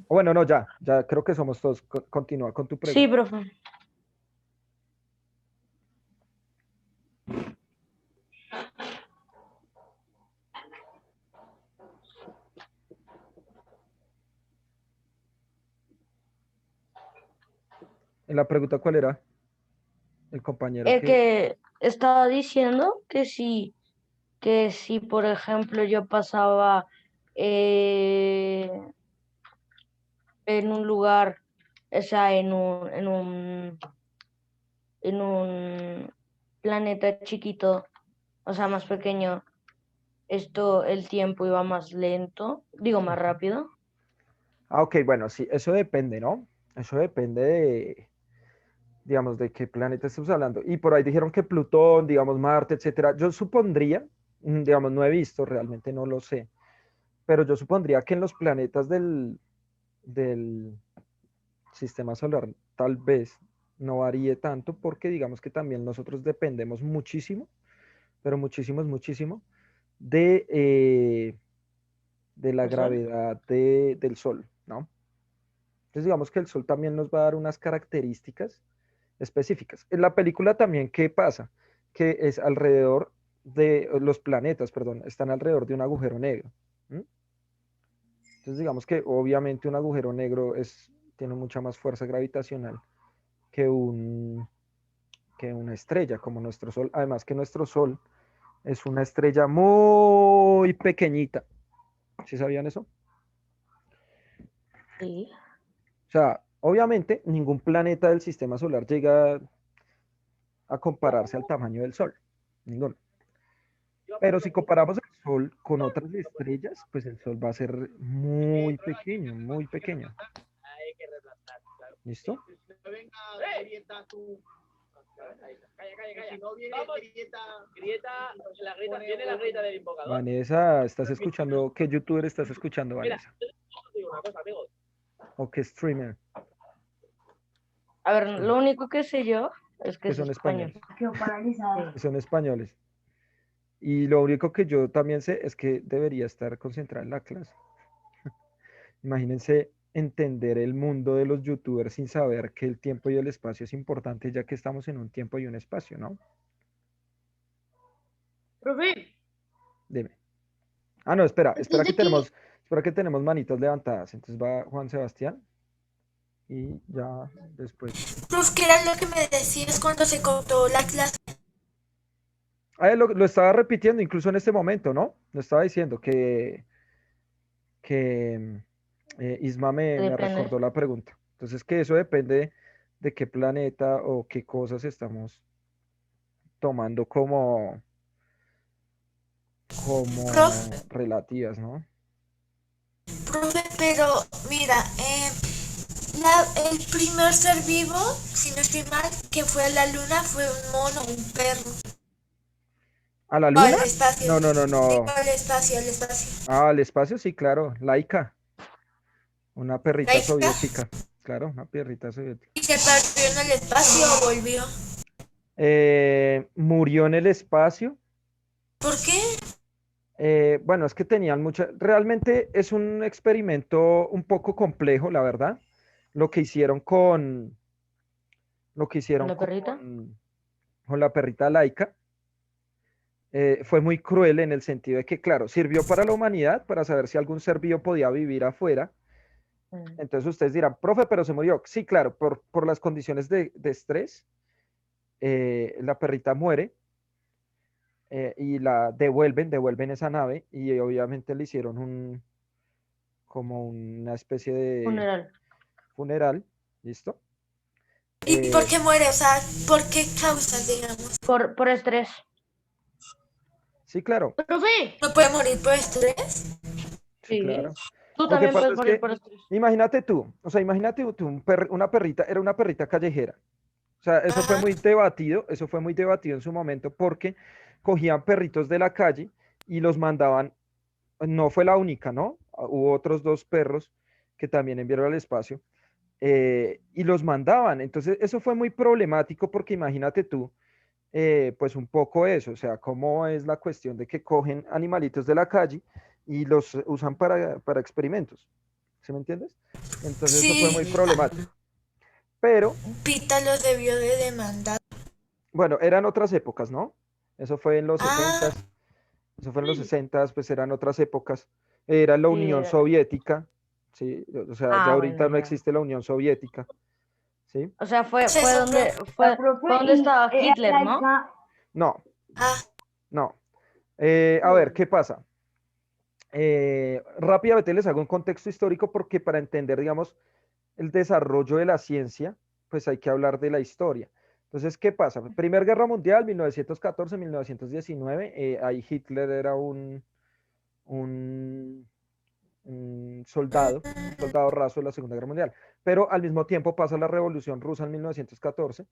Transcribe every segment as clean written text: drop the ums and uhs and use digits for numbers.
O bueno, no, ya creo que somos todos. Continúa con tu Sí, pregunta. profe. ¿La pregunta cuál era? El compañero El que... que estaba diciendo que si, por ejemplo, yo pasaba eh, en un lugar, o sea, en un planeta chiquito, o sea, más pequeño, el tiempo iba más lento, digo, más rápido. Ah, ok, bueno, sí, eso depende, ¿no? Eso depende de, digamos, de qué planeta estamos hablando. Y por ahí dijeron que Plutón, digamos, Marte, etcétera. Yo supondría, digamos, no he visto, realmente no lo sé, pero yo supondría que en los planetas del sistema solar tal vez no varíe tanto porque digamos que también nosotros dependemos muchísimo, pero muchísimo, muchísimo de la ¿El sol? gravedad del Sol, ¿no? Entonces digamos que el Sol también nos va a dar unas características específicas. En la película también, ¿qué pasa? Que es alrededor de los planetas, perdón, están alrededor de un agujero negro. ¿M? Entonces digamos que obviamente un agujero negro tiene mucha más fuerza gravitacional que, que una estrella como nuestro Sol. Además que nuestro Sol es una estrella muy pequeñita. ¿Sí sabían eso? Sí. O sea, obviamente ningún planeta del sistema solar llega a compararse al tamaño del Sol. Ninguno. Pero si comparamos el Sol con otras estrellas, pues el Sol va a ser muy pequeño, muy pequeño. ¿Listo? Vanessa, ¿estás escuchando? ¿Qué youtuber estás escuchando, Vanessa? ¿O qué streamer? A ver, lo único que sé yo es que Que es son español. españoles. Quedo paralizada. Que son españoles. Y lo único que yo también sé es que debería estar concentrada en la clase. Imagínense entender el mundo de los youtubers sin saber que el tiempo y el espacio es importante, ya que estamos en un tiempo y un espacio, ¿no? Profe, Dime. Ah, no, antes de que espera que tenemos manitas levantadas. Entonces va Juan Sebastián y ya después. Prof, ¿qué era lo que me decías cuando se cortó la clase? Ah, lo estaba repitiendo incluso en este momento, ¿no? Lo estaba diciendo que Isma me depende. recordó la pregunta. Entonces, que eso depende de qué planeta o qué cosas estamos tomando Prof, como relativas, ¿no? profe, pero mira, el primer ser vivo, si no estoy mal, que fue a la luna fue un mono, un perro. ¿A la O al luna? espacio. No, no, no, Digo, no. al espacio, al espacio. Ah, al espacio, sí, claro. Laika, una perrita Laika, soviética. Claro, una perrita soviética. y se perdió en el espacio o volvió. Murió en el espacio. ¿Por qué? Bueno, es que tenían mucha... Realmente es un experimento un poco complejo, la verdad. Lo que hicieron lo que hicieron ¿La perrita? con la perrita laica fue muy cruel en el sentido de que, claro, sirvió para la humanidad, para saber si algún ser vivo podía vivir afuera. Mm. Entonces ustedes dirán, profe, pero se murió. Sí, claro, por las condiciones de estrés, la perrita muere y la devuelven esa nave y obviamente le hicieron como una especie de Funeral. funeral, ¿listo? ¿Y por Eh, qué muere? O sea, ¿por qué causa, digamos? Por estrés. sí, claro, Profe. ¿No puede morir por estrés? sí, Sí. claro. Tú Lo que también pasa puedes es morir que, por estrés. imagínate tú, o sea, imagínate tú, una perrita, era una perrita callejera. O sea, Ajá. eso fue muy debatido en su momento porque cogían perritos de la calle y los mandaban, no fue la única, ¿no? Hubo otros dos perros que también enviaron al espacio y los mandaban. Entonces, eso fue muy problemático porque imagínate tú, pues un poco eso, o sea, cómo es la cuestión de que cogen animalitos de la calle y los usan para experimentos. ¿sí me entiendes? Entonces eso fue muy Sí, problemático. Pero, Pita lo debió de demandar. bueno, eran otras épocas, ¿no? Eso fue en los Ah, 60s, eso fue en los 60s, pues eran otras épocas. Era la Sí, Unión Soviética, ¿sí? O sea, ya bueno, ahorita no ya. existe la Unión Soviética, ¿sí? O sea, ese es otro. fue donde estaba Hitler, ¿no? No, Ah, no. A ver, ¿qué pasa? Rápidamente les hago un contexto histórico porque para entender, digamos, el desarrollo de la ciencia, pues hay que hablar de la historia. Entonces, ¿qué pasa? Primera Guerra Mundial, 1914-1919, ahí Hitler era un, un soldado raso de la Segunda Guerra Mundial, pero al mismo tiempo pasa la Revolución Rusa en 1914,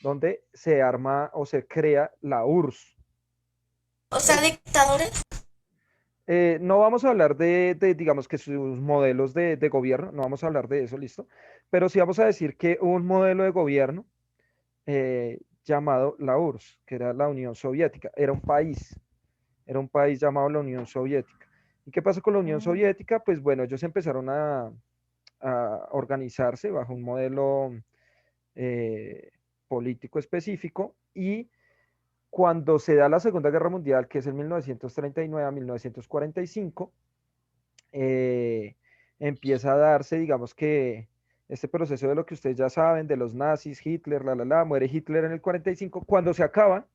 donde se arma o se crea la URSS. o sea, ¿Sí? dictadores. No vamos a hablar digamos que sus modelos de gobierno, no vamos a hablar de eso, listo, pero sí vamos a decir que hubo un modelo de gobierno llamado la URSS, que era la Unión Soviética, era un país llamado la Unión Soviética. ¿Y qué pasó con la Unión Mm. Soviética? Pues bueno, ellos empezaron a organizarse bajo un modelo eh, político específico y cuando se da la Segunda Guerra Mundial, que es en 1939 a 1945, empieza a darse, digamos que este proceso de lo que ustedes ya saben, de los nazis, Hitler, muere Hitler en el 45, cuando se acaba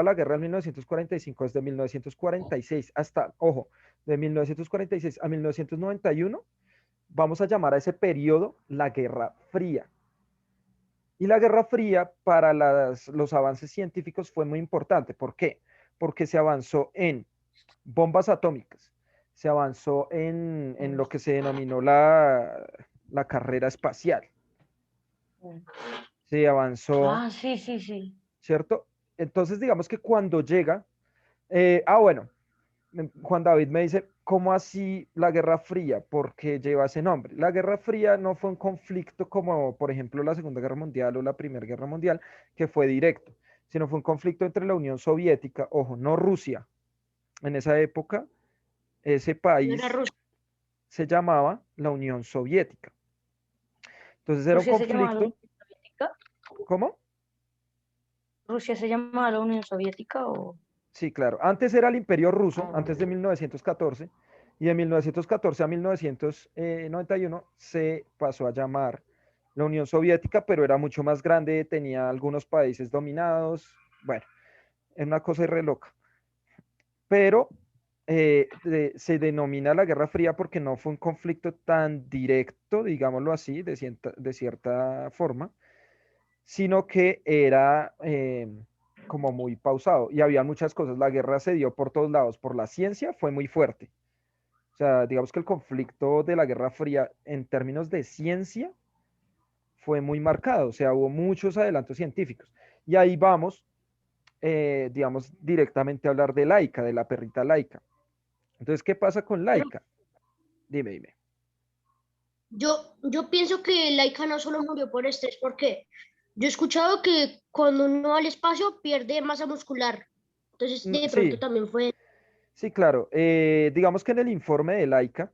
la guerra en 1945, desde 1946 hasta, ojo, de 1946 a 1991, vamos a llamar a ese periodo la Guerra Fría. Y la Guerra Fría para los avances científicos fue muy importante. ¿Por qué? Porque se avanzó en bombas atómicas, se avanzó en lo que se denominó la carrera espacial, se avanzó, Ah, sí, sí, sí. ¿cierto? Entonces, digamos que cuando llega, bueno, Juan David me dice, ¿cómo así la Guerra Fría? ¿Por qué lleva ese nombre? La Guerra Fría no fue un conflicto como, por ejemplo, la Segunda Guerra Mundial o la Primera Guerra Mundial, que fue directo, sino fue un conflicto entre la Unión Soviética, ojo, no Rusia. En esa época, ese No era país Rusia. se llamaba la Unión Soviética. Entonces era un Rusia se llamaba la conflicto, Unión Soviética. ¿cómo? ¿Rusia se llamaba la Unión Soviética o...? Sí, claro. Antes era el Imperio Ruso, Ah, antes de 1914, y de 1914 a 1991 se pasó a llamar la Unión Soviética, pero era mucho más grande, tenía algunos países dominados, bueno, es una cosa re loca. Pero se denomina la Guerra Fría porque no fue un conflicto tan directo, digámoslo así, de cierta forma, sino que era como muy pausado y había muchas cosas. La guerra se dio por todos lados, por la ciencia fue muy fuerte. O sea, digamos que el conflicto de la Guerra Fría en términos de ciencia fue muy marcado, o sea, hubo muchos adelantos científicos. Y ahí vamos, digamos, directamente a hablar de Laika, de la perrita Laika. Entonces, ¿qué pasa con Pero Laika? Dime, dime. yo pienso que Laika no solo murió por estrés, porque yo he escuchado que cuando uno va al espacio pierde masa muscular. Entonces, de pronto Sí, también fue. sí, claro. Digamos que en el informe de Laika,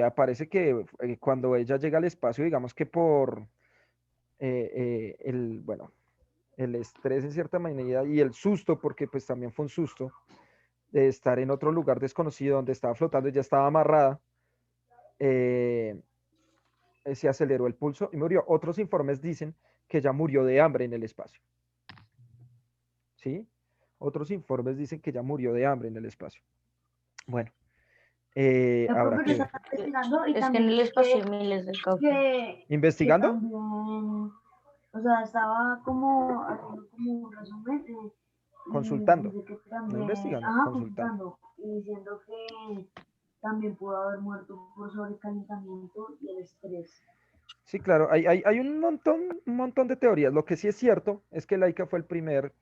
aparece que cuando ella llega al espacio, digamos que por bueno, el estrés en cierta manera y el susto, porque pues también fue un susto de estar en otro lugar desconocido donde estaba flotando, ya estaba amarrada, eh, se aceleró el pulso y murió. Otros informes dicen que ya murió de hambre en el espacio, ¿sí? Otros informes dicen que ya murió de hambre en el espacio. Bueno, habrá Pero que ver. estaba investigando y Es que en también el espacio hay miles de causas. que ¿Investigando? también, o sea, estaba como haciendo como un resumen y Consultando, dice que no también, investigando, ajá, consultando. consultando y diciendo que también pudo haber muerto por sobrecalentamiento y el estrés. Sí, claro, hay un montón de teorías. Lo que sí es cierto es que Laika fue el primer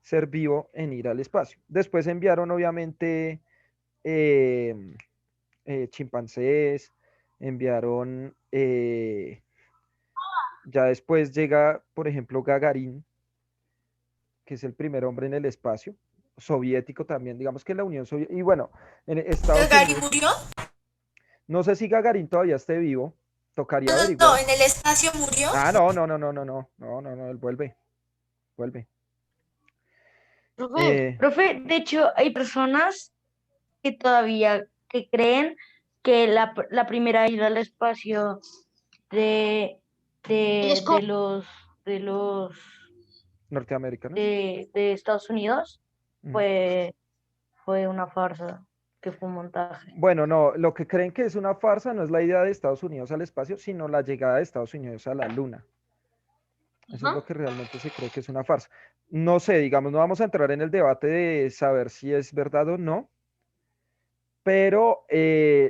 ser vivo en ir al espacio. Después enviaron, obviamente, eh, chimpancés, enviaron, ya después llega, por ejemplo, Gagarin, que es el primer hombre en el espacio. soviético también, digamos que la Unión Soviética, y bueno, en Estados ¿Gagarin Unidos, murió? no sé si Gagarin todavía esté vivo, tocaría No, no, no, averiguar. en el espacio murió. Ah, no, no, no, no, no, no, no, no, no, él vuelve. Profe, Eh, Profe, de hecho, hay personas que todavía que creen que la primera ida al espacio de, el de, de escoba. los de los norteamericanos. de Estados Unidos Ujú. fue, fue una farsa, que fue un montaje. Bueno, no, lo que creen que es una farsa no es la idea de Estados Unidos al espacio, sino la llegada de Estados Unidos a la Luna. Eso es lo Ajá. que realmente se cree que es una farsa. No sé, digamos, no vamos a entrar en el debate de saber si es verdad o no, pero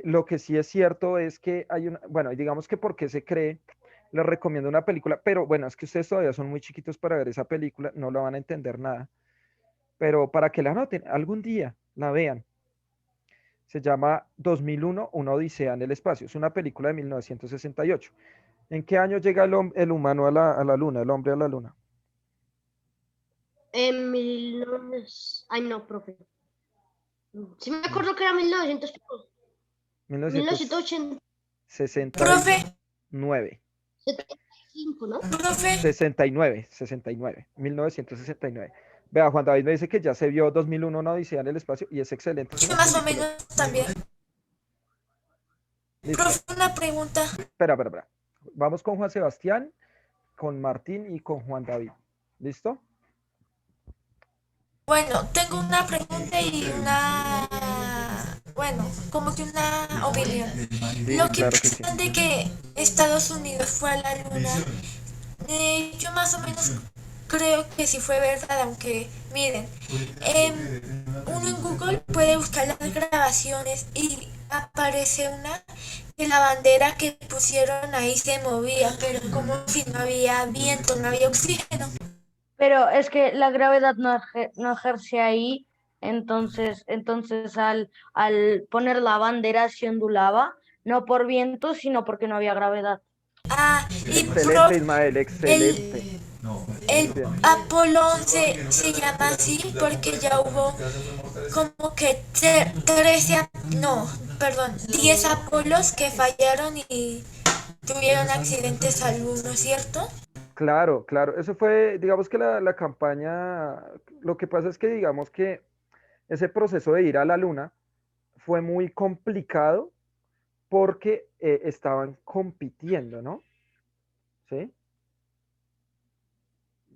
lo que sí es cierto es que hay una, bueno, digamos que por qué se cree, les recomiendo una película, pero bueno, es que ustedes todavía son muy chiquitos para ver esa película, no la van a entender nada, pero para que la noten, algún día la vean. Se llama 2001, Una Odisea en el Espacio. Es una película de 1968. ¿En qué año llega el humano a la luna, el hombre a la luna? En 1900. Ay, no, profe. Sí me Mm, acuerdo que era 1900, 1980, Profe, 1969. 75, ¿no? profe, 69, 1969. Vea, Juan David me dice que ya se vio 2001, Una Odisea en el Espacio y es excelente, es yo una más o película. menos también. Listo. Profe, una pregunta. Espera. Vamos con Juan Sebastián, con Martín y con Juan David. ¿Listo? Bueno, tengo una pregunta y una, bueno, como que una opinión. Sí, Lo que claro que sí. piensan de que Estados Unidos fue a la luna, yo más o menos creo que sí fue verdad, aunque miren, uno en Google puede buscar las grabaciones y aparece una que la bandera que pusieron ahí se movía, pero como si no había viento, no había oxígeno. Pero es que la gravedad no ejerce ahí, entonces al poner la bandera se ondulaba, no por viento, sino porque no había gravedad. Ah, y Excelente, Ismael, el, excelente. el Muy bien. Apolo 11 se llama así porque ya hubo como que 13, no, perdón, 10 Apolos que fallaron y tuvieron accidentes algunos, ¿cierto? Claro, claro. Eso fue, digamos que la campaña, lo que pasa es que digamos que ese proceso de ir a la luna fue muy complicado porque estaban compitiendo, ¿no? ¿Sí?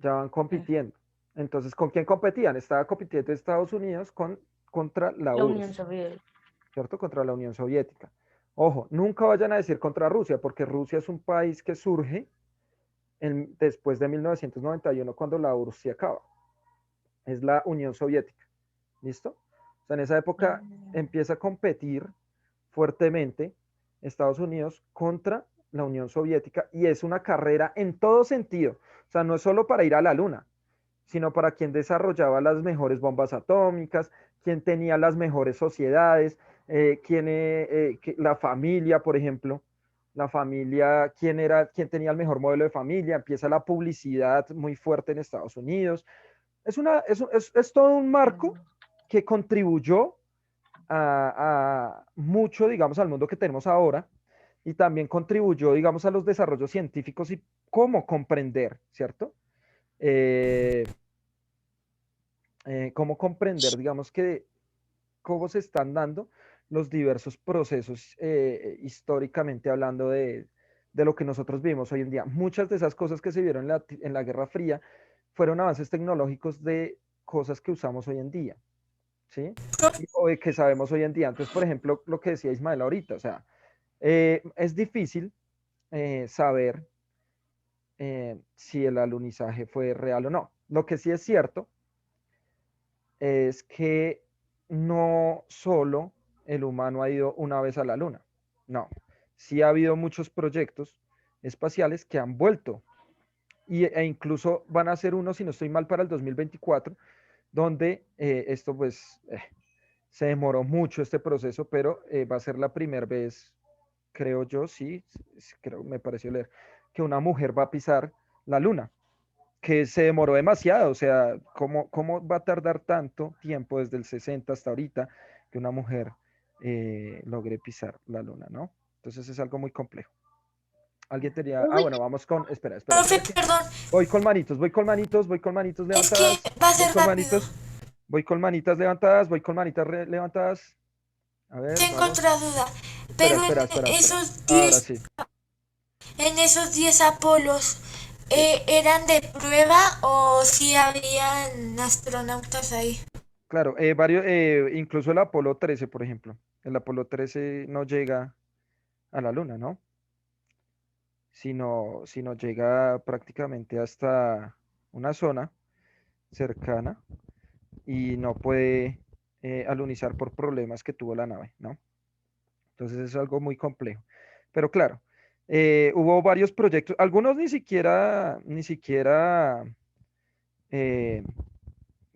Ya van compitiendo. Entonces, ¿con quién competían? Estaba compitiendo Estados Unidos contra la La Unión URSS, Soviética. ¿cierto? Contra la Unión Soviética. Ojo, nunca vayan a decir contra Rusia, porque Rusia es un país que surge después de 1991, cuando la URSS se acaba. Es la Unión Soviética. ¿Listo? O sea, en esa época empieza a competir fuertemente Estados Unidos contra la Unión Soviética y es una carrera en todo sentido. O sea, no es solo para ir a la luna, sino para quien desarrollaba las mejores bombas atómicas, quien tenía las mejores sociedades, la familia, por ejemplo, la familia, quién tenía el mejor modelo de familia, empieza la publicidad muy fuerte en Estados Unidos. Es todo un marco que contribuyó a mucho, digamos, al mundo que tenemos ahora y también contribuyó, digamos, a los desarrollos científicos y cómo comprender, ¿cierto? Eh, cómo comprender, digamos, que cómo se están dando los diversos procesos históricamente hablando de lo que nosotros vivimos hoy en día. Muchas de esas cosas que se vieron en la Guerra Fría fueron avances tecnológicos de cosas que usamos hoy en día, ¿sí? O de que sabemos hoy en día. Entonces, por ejemplo, lo que decía Ismael ahorita, o sea, es difícil saber si el alunizaje fue real o no. Lo que sí es cierto es que no solo el humano ha ido una vez a la luna, no, sí ha habido muchos proyectos espaciales que han vuelto e incluso van a ser uno, si no estoy mal, para el 2024, donde esto pues se demoró mucho este proceso, pero va a ser la primera vez, creo yo, sí, creo, me pareció leer, que una mujer va a pisar la luna. que se demoró demasiado, o sea, ¿cómo va a tardar tanto tiempo desde el 60 hasta ahorita que una mujer logre pisar la luna, ¿no? Entonces es algo muy complejo. Alguien tenía, Profe, bueno, vamos con, Profe, espera que perdón, voy con manitos es que levantadas, va a voy ser con rápido. manitos, voy con manitas levantadas, voy con manitas levantadas. A ver, Tengo vamos. otra duda, pero Espera. esos Ahora 10, sí. en esos 10 Apolos, Sí. ¿eran de prueba o si habían astronautas ahí? Claro, incluso el Apolo 13, por ejemplo. El Apolo 13 no llega a la Luna, ¿no? Sino llega prácticamente hasta una zona cercana y no puede alunizar por problemas que tuvo la nave, ¿no? Entonces es algo muy complejo. Pero claro, hubo varios proyectos, algunos ni siquiera eh,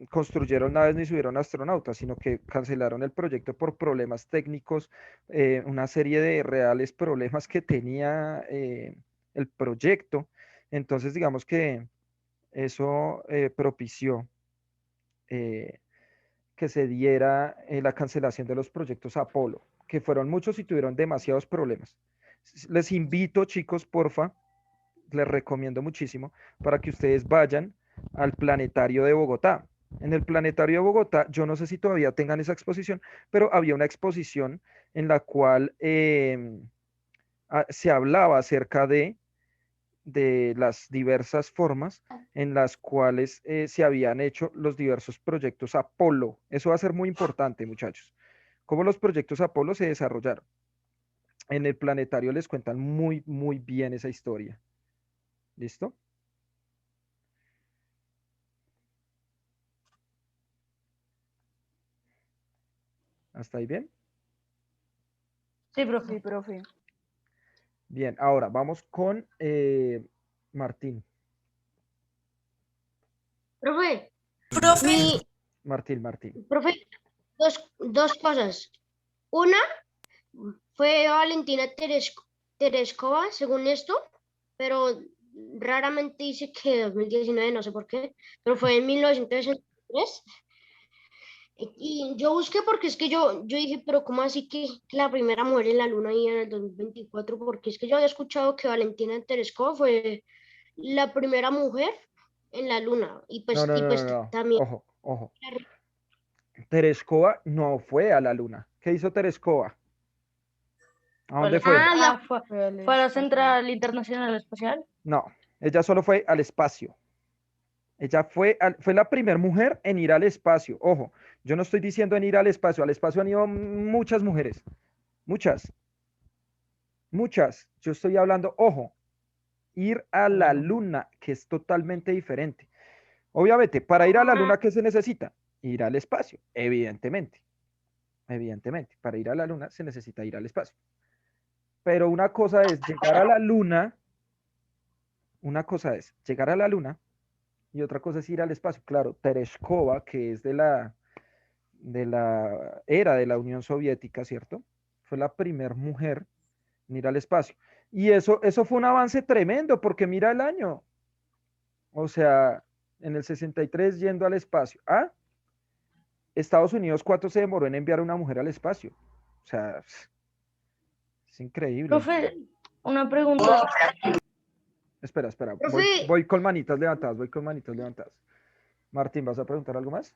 construyeron naves ni subieron astronautas, sino que cancelaron el proyecto por problemas técnicos, una serie de reales problemas que tenía el proyecto. Entonces, digamos que eso propició eh, que se diera la cancelación de los proyectos Apolo, que fueron muchos y tuvieron demasiados problemas. Les invito, chicos, porfa, les recomiendo muchísimo para que ustedes vayan al Planetario de Bogotá. En el Planetario de Bogotá, yo no sé si todavía tengan esa exposición, pero había una exposición en la cual se hablaba acerca de las diversas formas en las cuales se habían hecho los diversos proyectos Apolo. Eso va a ser muy importante, muchachos. Cómo los proyectos Apolo se desarrollaron. En el planetario les cuentan muy, muy bien esa historia. ¿Listo? ¿Hasta ahí bien? Sí, profe. Sí, profe. Bien, ahora vamos con Martín. profe, Profe, mi, Martín. profe, dos cosas. Una fue Valentina Tereskova, según esto, pero raramente dice que 2019, no sé por qué, pero fue en 1963. Y yo busqué porque es que yo dije, pero ¿cómo así que la primera mujer en la luna y en el 2024? Porque es que yo había escuchado que Valentina Tereskova fue la primera mujer en la luna No, no, y no, no, pues no. también. Ojo. Tereskova no fue a la luna. ¿Qué hizo Tereskova? ¿A dónde fue? Fue, Fue al fue a la espacio. Central Internacional Espacial. No, ella solo fue al espacio. Ella fue la primera mujer en ir al espacio. Ojo, yo no estoy diciendo en ir al espacio. Al espacio han ido muchas mujeres. Muchas, muchas. Yo estoy hablando, ojo, ir a la luna, que es totalmente diferente. Obviamente, para ir a la luna, ¿qué se necesita? Ir al espacio, evidentemente. Evidentemente, para ir a la luna se necesita ir al espacio. Pero una cosa es llegar a la luna y otra cosa es ir al espacio. Claro, Tereshkova, que es de la era de la Unión Soviética, ¿cierto? Fue la primera mujer en ir al espacio. Y eso fue un avance tremendo, porque mira el año. O sea, en el 63 yendo al espacio. Ah, Estados Unidos, ¿cuánto se demoró en enviar a una mujer al espacio? O sea, es increíble. Profe, una pregunta. Espera, voy, Profe, voy con manitas levantadas, voy con manitas levantadas. Martín, ¿vas a preguntar algo más?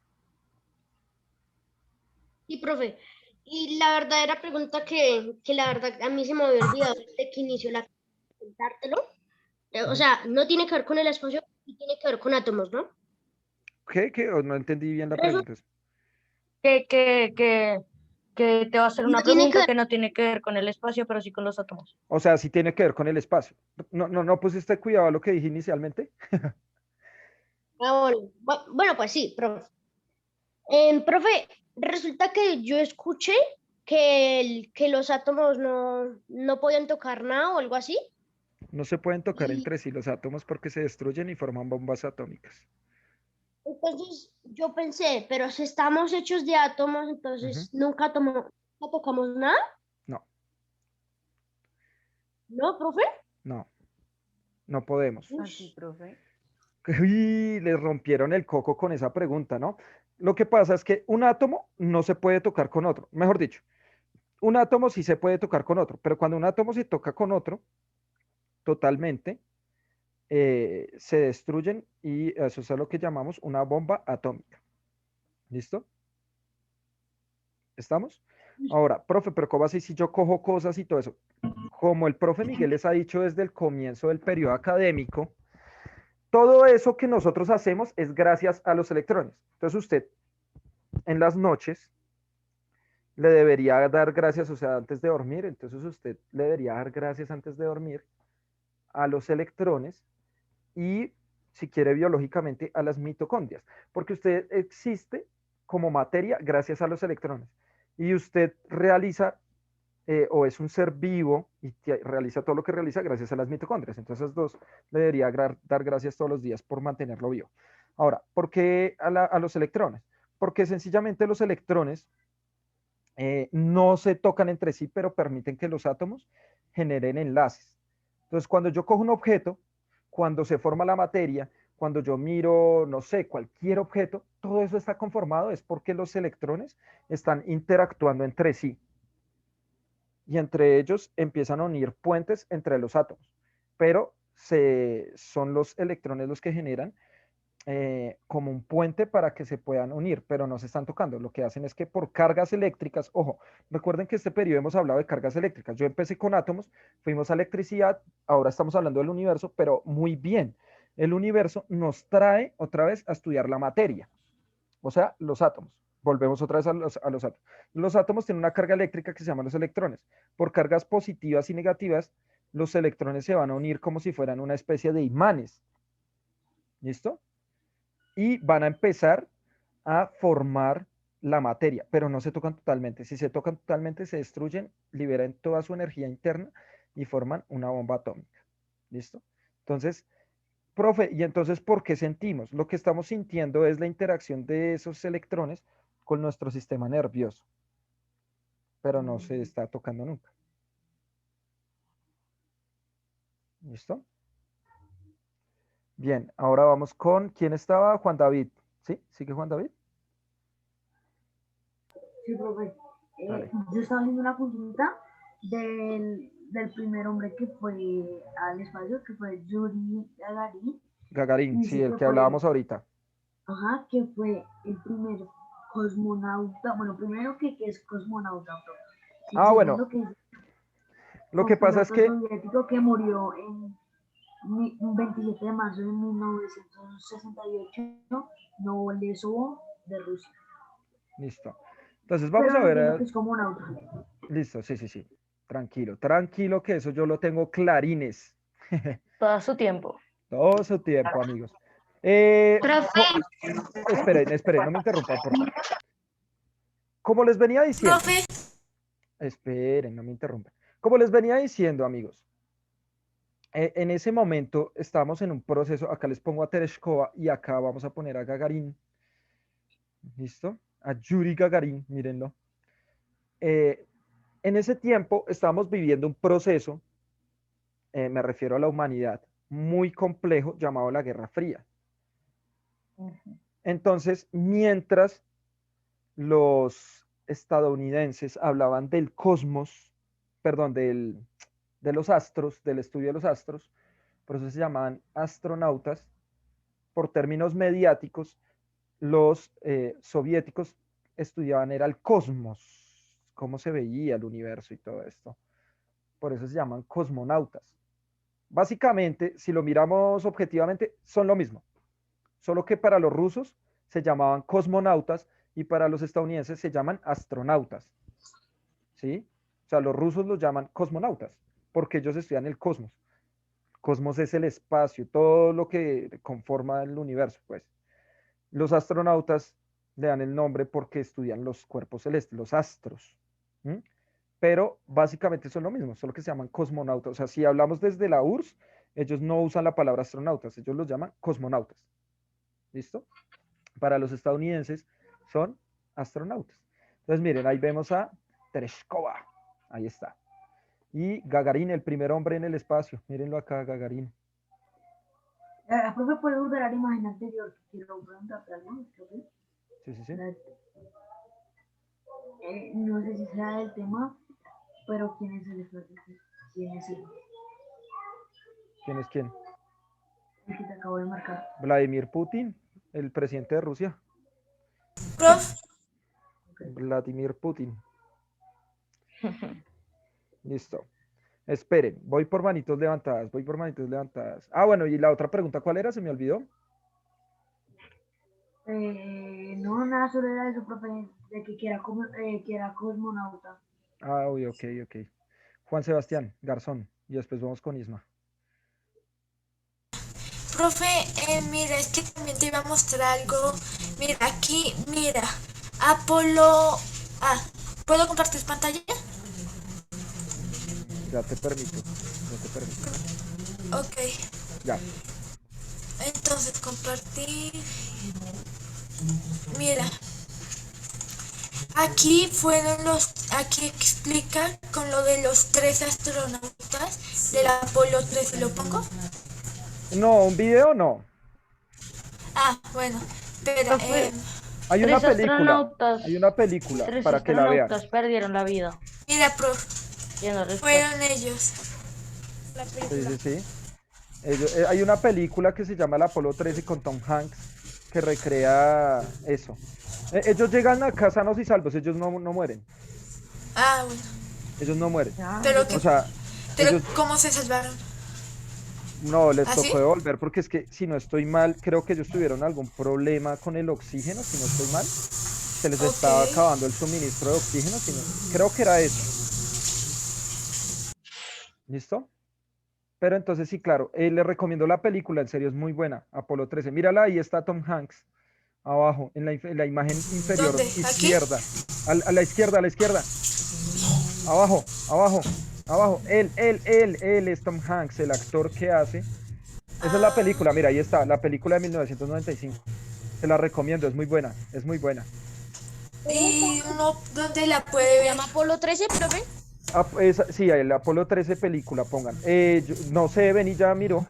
y profe, y la verdadera pregunta que la verdad a mí se me había olvidado desde que inició la contártelo. O Ujú. sea, no tiene que ver con el espacio y tiene que ver con átomos, ¿no? ¿Qué? O no entendí bien la Eso pregunta. Que, que, que, que te va a hacer no una tiene que pregunta ver. que no tiene que ver con el espacio, pero sí con los átomos. O sea, sí tiene que ver con el espacio. No pusiste cuidado a lo que dije inicialmente. Bueno, bueno, pues sí, profe. Profe, resulta que yo escuché que los átomos no podían tocar nada o algo así. No se pueden tocar Y entre sí los átomos porque se destruyen y forman bombas atómicas. entonces yo pensé, pero si estamos hechos de átomos, Ujú. entonces nunca tocamos nada, No, ¿no, profe? no, no podemos. Así, Ush, profe. Y le rompieron el coco con esa pregunta, ¿no? Lo que pasa es que un átomo no se puede tocar con otro. Mejor dicho, un átomo sí se puede tocar con otro, pero cuando un átomo se toca con otro, totalmente, se destruyen y eso es lo que llamamos una bomba atómica. ¿Listo? ¿Estamos? Ahora, profe, pero ¿cómo así si yo cojo cosas y todo eso? Como el profe Miguel les ha dicho desde el comienzo del periodo académico, todo eso que nosotros hacemos es gracias a los electrones. Entonces usted en las noches le debería dar gracias, o sea, antes de dormir, entonces usted le debería dar gracias antes de dormir a los electrones y, si quiere biológicamente, a las mitocondrias, porque usted existe como materia gracias a los electrones y usted realiza o es un ser vivo y realiza todo lo que realiza gracias a las mitocondrias. Entonces, esas dos le debería dar gracias todos los días por mantenerlo vivo. Ahora, ¿por qué a los electrones? Porque sencillamente los electrones no se tocan entre sí, pero permiten que los átomos generen enlaces. Entonces, cuando yo cojo un objeto, cuando se forma la materia, cuando yo miro, no sé, cualquier objeto, todo eso está conformado, es porque los electrones están interactuando entre sí. Y entre ellos empiezan a unir puentes entre los átomos. Pero son los electrones los que generan como un puente para que se puedan unir, pero no se están tocando. Lo que hacen es que por cargas eléctricas, ojo, recuerden que este periodo hemos hablado de cargas eléctricas. Yo empecé con átomos, fuimos a electricidad, ahora estamos hablando del universo, pero muy bien. El universo nos trae otra vez a estudiar la materia, o sea, los átomos. Volvemos otra vez a los átomos. Los átomos tienen una carga eléctrica que se llama los electrones. Por cargas positivas y negativas, los electrones se van a unir como si fueran una especie de imanes. ¿Listo? Y van a empezar a formar la materia, pero no se tocan totalmente. Si se tocan totalmente, se destruyen, liberan toda su energía interna y forman una bomba atómica. ¿Listo? Entonces, profe, ¿y entonces por qué sentimos? Lo que estamos sintiendo es la interacción de esos electrones con nuestro sistema nervioso, pero no se está tocando nunca. ¿Listo? Bien, ahora vamos con, ¿quién estaba? Juan David. ¿Sí? ¿Sigue Juan David? Sí, profe. Dale. Yo estaba viendo una consulta del primer hombre que fue al espacio, que fue Yuri Gagarin. Gagarin, sí, Dice el que que fue, hablábamos ahorita. ajá, que fue el primer cosmonauta. Bueno, primero que es cosmonauta, profe. Y Ah, bueno, segundo que es lo que un pasa es piloto que, soviético que murió en un 27 de marzo de 1968, Novolesovo de Rusia. listo. Entonces vamos Pero a no ver, entiendo que es cosmonauta. listo, sí, sí, sí. Tranquilo, tranquilo que eso yo lo tengo clarines. Todo su tiempo. Todo su tiempo, amigos. Profe, Esperen, esperen, no me interrumpan, por favor. Como les venía diciendo, Profe, esperen, no me interrumpan. Como les venía diciendo, amigos, en ese momento estamos en un proceso, acá les pongo a Tereshkova y acá vamos a poner a Gagarin, ¿listo? A Yuri Gagarin, mírenlo. Eh, en ese tiempo estamos viviendo un proceso, me refiero a la humanidad, muy complejo llamado la Guerra Fría. Entonces, mientras los estadounidenses hablaban del cosmos, perdón, de los astros, del estudio de los astros, por eso se llamaban astronautas. Por términos mediáticos, los soviéticos estudiaban era el cosmos, cómo se veía el universo y todo esto. Por eso se llaman cosmonautas. Básicamente, si lo miramos objetivamente, son lo mismo, solo que para los rusos se llamaban cosmonautas y para los estadounidenses se llaman astronautas. ¿Sí? O sea, los rusos los llaman cosmonautas porque ellos estudian el cosmos. Cosmos es el espacio, todo lo que conforma el universo, pues. Los astronautas le dan el nombre porque estudian los cuerpos celestes, los astros. ¿Mm? Pero básicamente son lo mismo, solo que se llaman cosmonautas. O sea, si hablamos desde la URSS, ellos no usan la palabra astronautas, ellos los llaman cosmonautas. ¿Listo? Para los estadounidenses son astronautas. Entonces, miren, ahí vemos a Tereshkova. Ahí está. Y Gagarin, el primer hombre en el espacio. Mírenlo acá, Gagarin. Profe, ¿puedes volver a la imagen anterior? Quiero preguntarte algo, profe. Sí. No sé si sea del tema, pero ¿quién es el extraterrestre? ¿Quién es él? ¿Quién es quién? El que te acabo de marcar. Vladimir Putin, el presidente de Rusia. Prof, Vladimir Putin. Listo. Esperen, voy por manitos levantadas, voy por manitos levantadas. Ah, bueno, y la otra pregunta, ¿cuál era? Se me olvidó. No, nada, solo era eso, profe, de que era cosmonauta. Ah, uy, ok. Juan Sebastián Garzón, y después vamos con Isma. profe, mira, es que también te iba a mostrar algo. Mira, aquí, mira. Apolo. Ah, ¿puedo compartir pantalla? Ya te permito. Ok. Ya. Entonces, compartir. Mira. Aquí fueron aquí explica con lo de los 3 astronautas del Apolo 13. ¿Lo pongo? No, un video no. Ah, bueno. Pero, Profe, Hay una tres película. astronautas. Hay una película Tres para que la vean. astronautas perdieron la vida. mira, prof, Yendo respuesta. fueron ellos. La película. Sí. Hay una película que se llama El Apolo 13 con Tom Hanks que recrea eso. Ellos llegan a casa sanos y salvos, ellos no mueren. Ah, bueno. Ellos no mueren. Pero, que, O sea, pero ellos ¿cómo se salvaron? no les ¿Ah, tocó sí? devolver porque es que si no estoy mal, creo que ellos tuvieron algún problema con el oxígeno, si no estoy mal. Se les estaba Ok. acabando el suministro de oxígeno, creo que era eso. ¿Listo? Pero entonces sí, claro, les recomiendo la película, en serio es muy buena, Apolo 13. Mírala, ahí está Tom Hanks, abajo, en la imagen inferior ¿Dónde? ¿Aquí? izquierda. A la izquierda. Abajo. Él es Tom Hanks, el actor que hace. Esa es la película, mira, ahí está, la película de 1995. Se la recomiendo, es muy buena. ¿Y uno dónde la puede ¿Se ver? llama Apolo 13, profe? Sí, el Apolo 13 película, pongan. No sé, Beni ya miró.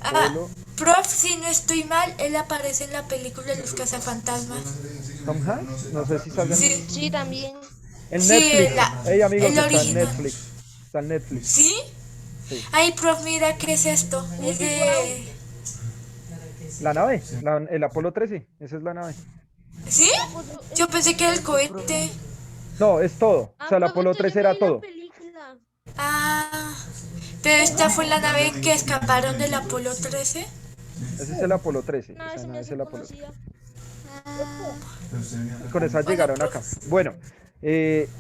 Apolo. Prof, si no estoy mal, él aparece en la película de Los Cazafantasmas. Tom Hanks, no sé si salga Sí, Sí, también. en sí, Netflix. Hey amigos, el está en original. Netflix. Está en Netflix. ¿Sí? Sí. Ay, prof, mira, ¿qué es esto? Es de... La nave, el Apolo 13, esa es la nave. ¿Sí? Yo pensé que era el cohete. No, es todo. O sea, el profe, Apolo entonces 13 yo me era vi la todo. película. Ah, pero esta fue la nave que escaparon del Apolo 13. Ese es el Apolo 13. No, Esa se me nave es hace el Apolo 13. conocida. Y con esa Bueno, llegaron acá. Bueno,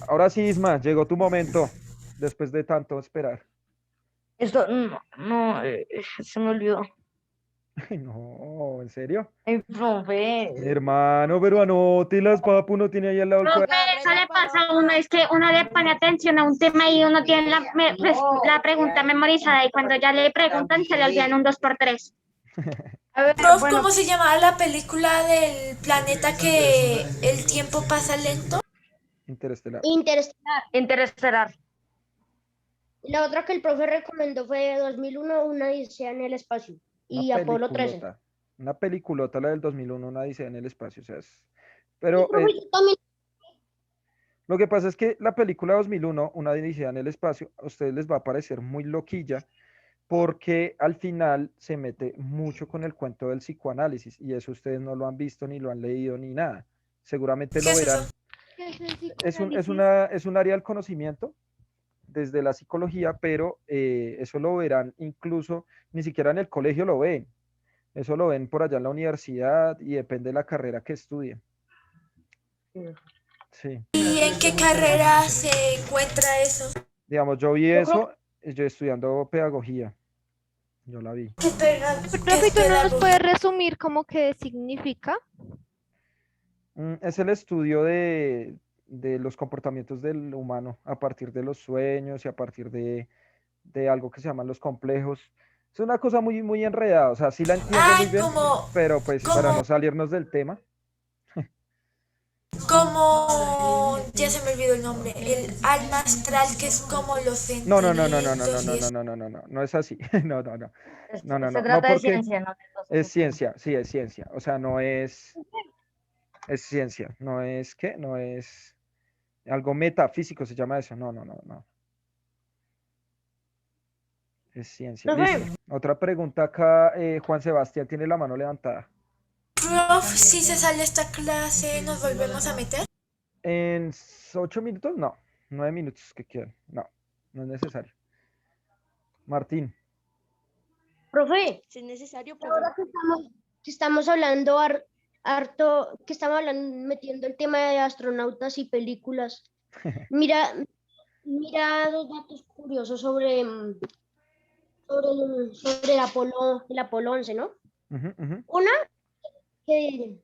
ahora sí, Isma, llegó tu momento. Después de tanto esperar. Esto, no, se me olvidó. Ay, no, ¿en serio? Ay, profe. Hermano, pero anótelas, papu, no tiene ahí al lado el Profe, cuaderno. eso le pasa a uno, es que uno le pone atención a un tema y uno tiene la pregunta memorizada y cuando ya le preguntan se le olvidan un 2x3. A ver, Prof, bueno, ¿cómo se llamaba la película del planeta que el tiempo pasa lento? Interestelar. Interestelar. Interestelar. Y la otra que el profe recomendó fue 2001, Una odisea en el espacio. Y Apolo 13. Una peliculota, la del 2001, una odisea en el espacio. O sea, Pero, pero profe, yo también. lo que pasa es que la película 2001, una odisea en el espacio, a ustedes les va a parecer muy loquilla porque al final se mete mucho con el cuento del psicoanálisis y eso ustedes no lo han visto ni lo han leído ni nada. Seguramente ¿Qué lo es verán. eso? ¿Qué es el Es psicoanálisis? un área del conocimiento desde la psicología, pero eso lo verán incluso, ni siquiera en el colegio lo ven. Eso lo ven por allá en la universidad y depende de la carrera que estudien. Sí. ¿Y en qué carrera se encuentra eso? Digamos, yo vi eso, yo estudiando pedagogía. Yo la vi. ¿Qué Profe, ¿tú no nos puedes resumir como qué significa? Es el estudio de los comportamientos del humano a partir de los sueños y a partir de algo que se llaman los complejos. Es una cosa muy, muy enredada, o sea, sí la entiendo muy Ay, bien, pero pues para no salirnos del tema. como ya se me olvidó el nombre, el alma astral, que es como los No, no es así. No, Se trata de porque ciencia, no de cosas. es ciencia, sí, es ciencia. O sea, no es ciencia, no es, ¿qué? No es algo metafísico, se llama eso. No. Es ciencia. Profe. Listo. Otra pregunta acá, Juan Sebastián tiene la mano levantada. Prof, si se sale esta clase, ¿nos volvemos a meter? En 8 minutos, no. 9 minutos que quieran. No es necesario. Martín. Profe, Si es necesario, ahora que estamos hablando harto, que estamos hablando, metiendo el tema de astronautas y películas. Mira dos datos curiosos sobre el Apolo 11, ¿no? Una, que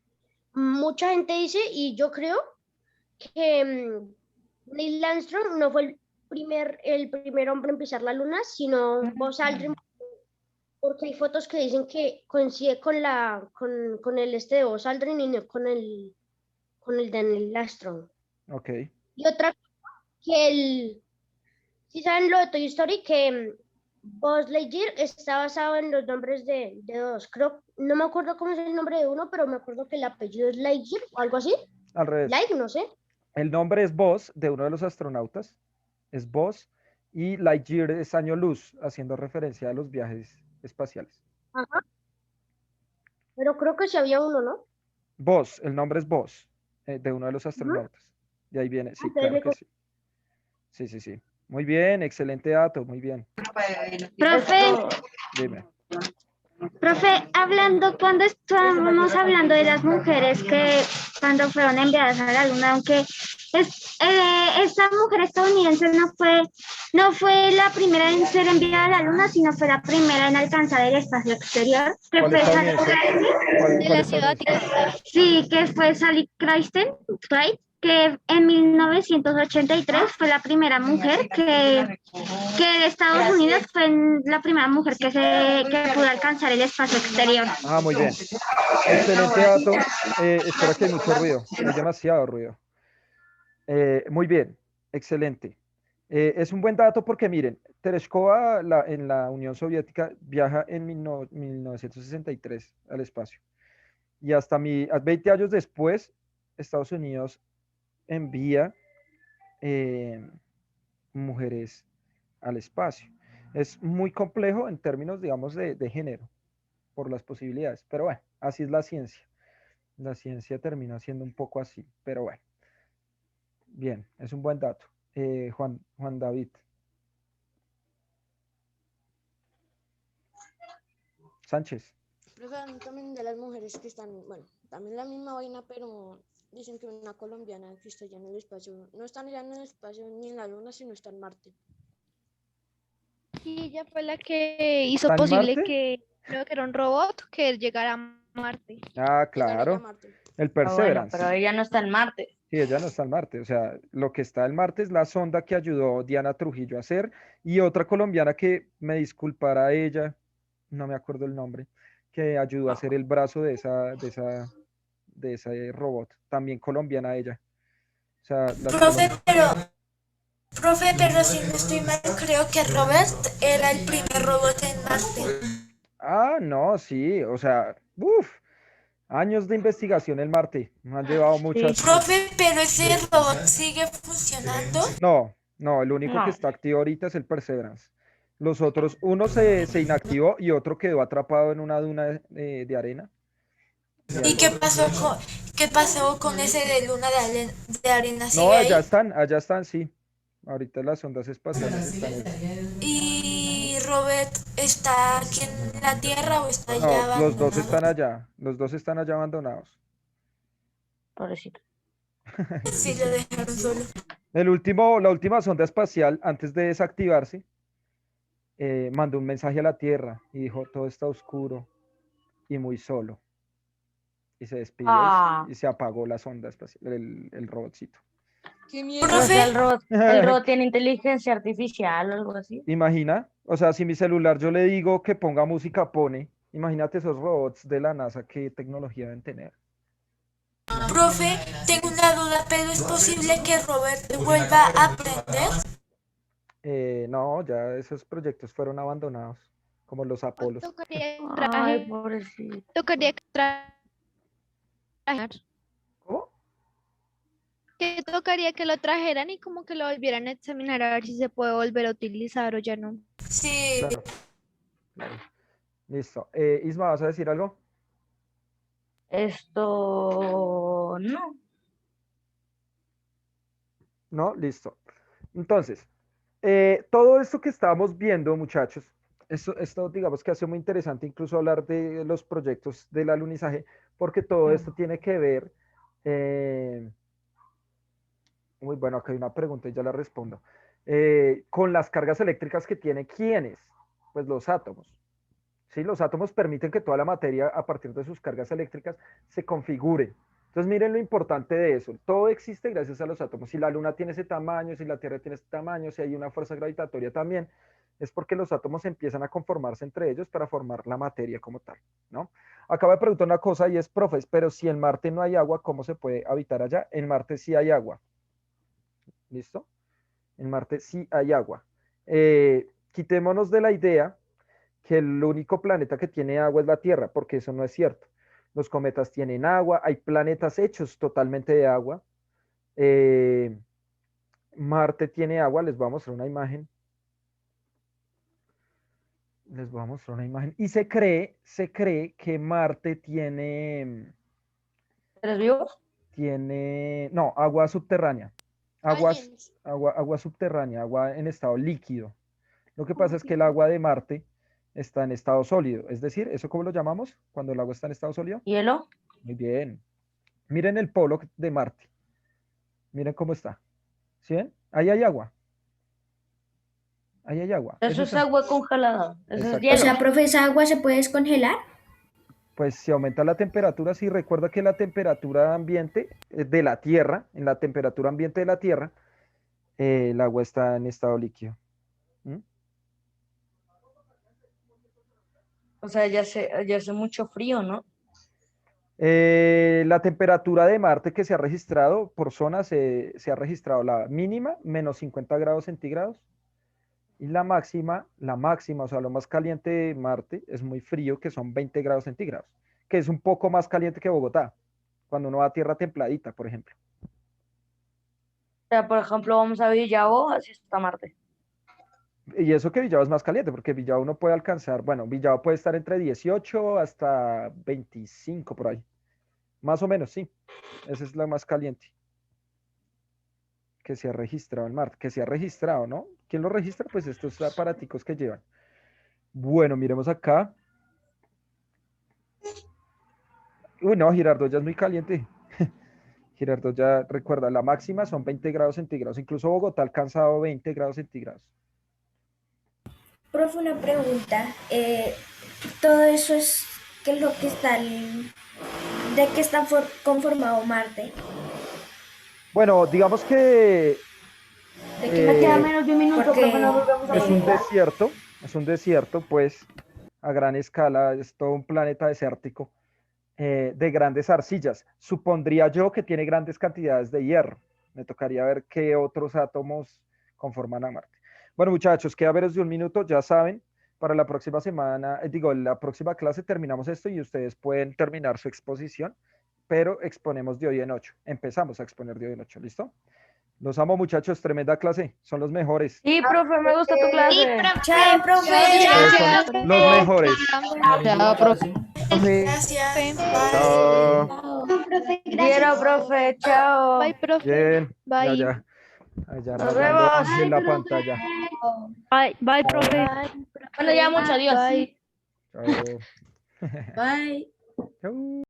mucha gente dice, y yo creo, que Neil Armstrong no fue el primer hombre en pisar la luna, sino Buzz Aldrin, porque hay fotos que dicen que coincide con el de Buzz Aldrin y no con el de Neil Armstrong. Ok. Y otra, si saben lo de Toy Story, que Buzz Lightyear está basado en los nombres de dos. Creo, no me acuerdo cómo es el nombre de uno, pero me acuerdo que el apellido es Lightyear o algo así. Al revés. No sé. El nombre es Buzz, de uno de los astronautas. Es Buzz. Y Lightyear es año luz, haciendo referencia a los viajes espaciales. Ajá. Pero creo que sí había uno, ¿no? Buzz, el nombre es Buzz, de uno de los astronautas. De ahí viene, sí, claro que sí. Sí. Muy bien, excelente dato, muy bien. Profe, Dime. cuando estábamos hablando de las mujeres que cuando fueron enviadas a la luna, aunque esta mujer estadounidense no fue la primera en ser enviada a la luna, sino fue la primera en alcanzar el espacio exterior. Que ¿Cuál fue estadounidense? De la ciudad. Sí, que fue Sally Knight, que en 1983 fue la primera mujer que de Estados Unidos fue la primera mujer que pudo alcanzar el espacio exterior. Ah, muy bien. Excelente dato. Espera que hay mucho ruido, hay demasiado ruido. Muy bien, excelente. Es un buen dato porque miren, Tereshkova en la Unión Soviética viaja en 1963 al espacio. Y hasta 20 años después, Estados Unidos envía mujeres al espacio. Es muy complejo en términos, digamos, de género, por las posibilidades. Pero bueno, así es la ciencia. La ciencia termina siendo un poco así, pero bueno. Bien, es un buen dato. Juan David. Sánchez. Profe, a mí también de las mujeres que están, bueno, también la misma vaina, pero dicen que una colombiana que está allá en el espacio, no están allá en el espacio ni en la luna, sino está en Marte. Sí, ella fue la que hizo ¿Está en posible Marte? que, creo que era un robot que llegara a Marte. Ah, Llegaría a claro. Marte. El Ah, bueno, Perseverance. pero ella no está en Marte. Sí, ella no está en Marte. O sea, lo que está en Marte es la sonda que ayudó Diana Trujillo a hacer y otra colombiana que me disculpará ella, no me acuerdo el nombre, que ayudó a hacer el brazo de ese robot. También colombiana ella. O sea, Profe, pero si no estoy mal, creo que Robert era el primer robot en Marte. Ah, no, sí, o sea, años de investigación en Marte. Me han llevado muchas. Profe, pero ese robot sigue funcionando. No, el único No. que está activo ahorita es el Perseverance. Los otros, uno se inactivó y otro quedó atrapado en una duna de arena. ¿Y qué pasó con ese de luna de arena? No, ¿Sigue ahí? allá están, sí. Ahorita las ondas espaciales están ahí. ¿Y Robert está aquí en la Tierra o está allá No, los abandonado? dos están allá. Los dos están allá abandonados. Pobrecito. Sí, lo dejaron solo. La última sonda espacial, antes de desactivarse, mandó un mensaje a la Tierra y dijo, todo está oscuro y muy solo. Y se despidió y se apagó la sonda espacial, el robotcito. ¡Qué miedo! Profe, El robot tiene inteligencia artificial o algo así. Imagina, o sea, si mi celular yo le digo que ponga música, pone. Imagínate esos robots de la NASA, qué tecnología deben tener. Profe, tengo una duda, pero ¿es posible que Robert vuelva a aprender? No, ya esos proyectos fueron abandonados, como los Apolos. Ay, pobrecito. Tocaría ¿Cómo? que tocaría que lo trajeran y como que lo volvieran a examinar a ver si se puede volver a utilizar o ya no. Sí, Claro, claro. Listo. Isma, ¿vas a decir algo? Esto no. No, listo. Entonces, todo esto que estábamos viendo, muchachos, esto digamos que ha sido muy interesante incluso hablar de los proyectos del alunizaje, porque todo esto tiene que ver, muy bueno, acá hay una pregunta y ya la respondo, con las cargas eléctricas que tiene ¿quiénes? Pues los átomos. ¿Sí? Los átomos permiten que toda la materia, a partir de sus cargas eléctricas, se configure. Entonces, miren lo importante de eso. Todo existe gracias a los átomos. Si la Luna tiene ese tamaño, si la Tierra tiene ese tamaño, si hay una fuerza gravitatoria también, es porque los átomos empiezan a conformarse entre ellos para formar la materia como tal, ¿no? Acaba de preguntar una cosa y es, profes, pero si en Marte no hay agua, ¿cómo se puede habitar allá? En Marte sí hay agua. ¿Listo? En Marte sí hay agua. Quitémonos de la idea que el único planeta que tiene agua es la Tierra, porque eso no es cierto. Los cometas tienen agua, hay planetas hechos totalmente de agua. Marte tiene agua, les voy a mostrar una imagen. Les voy a mostrar una imagen. Y se cree que Marte tiene, ¿Eres vivos? no, agua subterránea. Aliens. Agua subterránea, agua en estado líquido. Lo que pasa es que el agua de Marte está en estado sólido. Es decir, ¿eso cómo lo llamamos? Cuando el agua está en estado sólido. ¿Hielo? Muy bien. Miren el polo de Marte. Miren cómo está. ¿Sí ven? Ahí hay agua. Ahí hay agua. Eso es agua congelada. Eso es Exacto. hielo. O sea, profe, ¿esa agua se puede descongelar? Pues si aumenta la temperatura, sí, recuerda que la temperatura ambiente de la Tierra, en la temperatura ambiente de la Tierra, el agua está en estado líquido. ¿Mm? O sea, ya hace mucho frío, ¿no? La temperatura de Marte que se ha registrado por zona se ha registrado la mínima, menos 50 grados centígrados, y la máxima, o sea, lo más caliente de Marte es muy frío, que son 20 grados centígrados, que es un poco más caliente que Bogotá, cuando uno va a tierra templadita, por ejemplo. O sea, por ejemplo, vamos a Villavo, así está Marte. Y eso que Villavo es más caliente, porque Villavo uno puede alcanzar, bueno, Villavo puede estar entre 18 hasta 25 por ahí. Más o menos, sí. Esa es la más caliente que se ha registrado en Marte, que se ha registrado, ¿no? ¿Quién lo registra? Pues estos aparaticos que llevan. Bueno, miremos acá. Uy, no, Girardot ya es muy caliente. Girardot ya, recuerda, la máxima son 20 grados centígrados. Incluso Bogotá ha alcanzado 20 grados centígrados. Profe, una pregunta. Todo eso es ¿qué es lo que está de qué está conformado Marte? Bueno, digamos que ¿De qué me queda menos de un minuto? porque Profe, no volvemos a es un desierto, pues, a gran escala, es todo un planeta desértico de grandes arcillas. Supondría yo que tiene grandes cantidades de hierro. Me tocaría ver qué otros átomos conforman a Marte. Bueno, muchachos, queda menos de un minuto, ya saben, para la próxima semana, la próxima clase terminamos esto y ustedes pueden terminar su exposición, pero exponemos de hoy en 8. Empezamos a exponer de hoy en 8, ¿listo? Los amo, muchachos, tremenda clase, son los mejores. Sí, profe, me gusta tu clase. Chao, profe. Son los mejores. Chao, profe. gracias. Chao. Profe, Quiero, profe, chao. Bye, profe. Bien. Bye. Ya. Nos vemos. En la pantalla. Bye, profe. Bueno, ya mucho, adiós. Bye. Chao. Bye. Chao.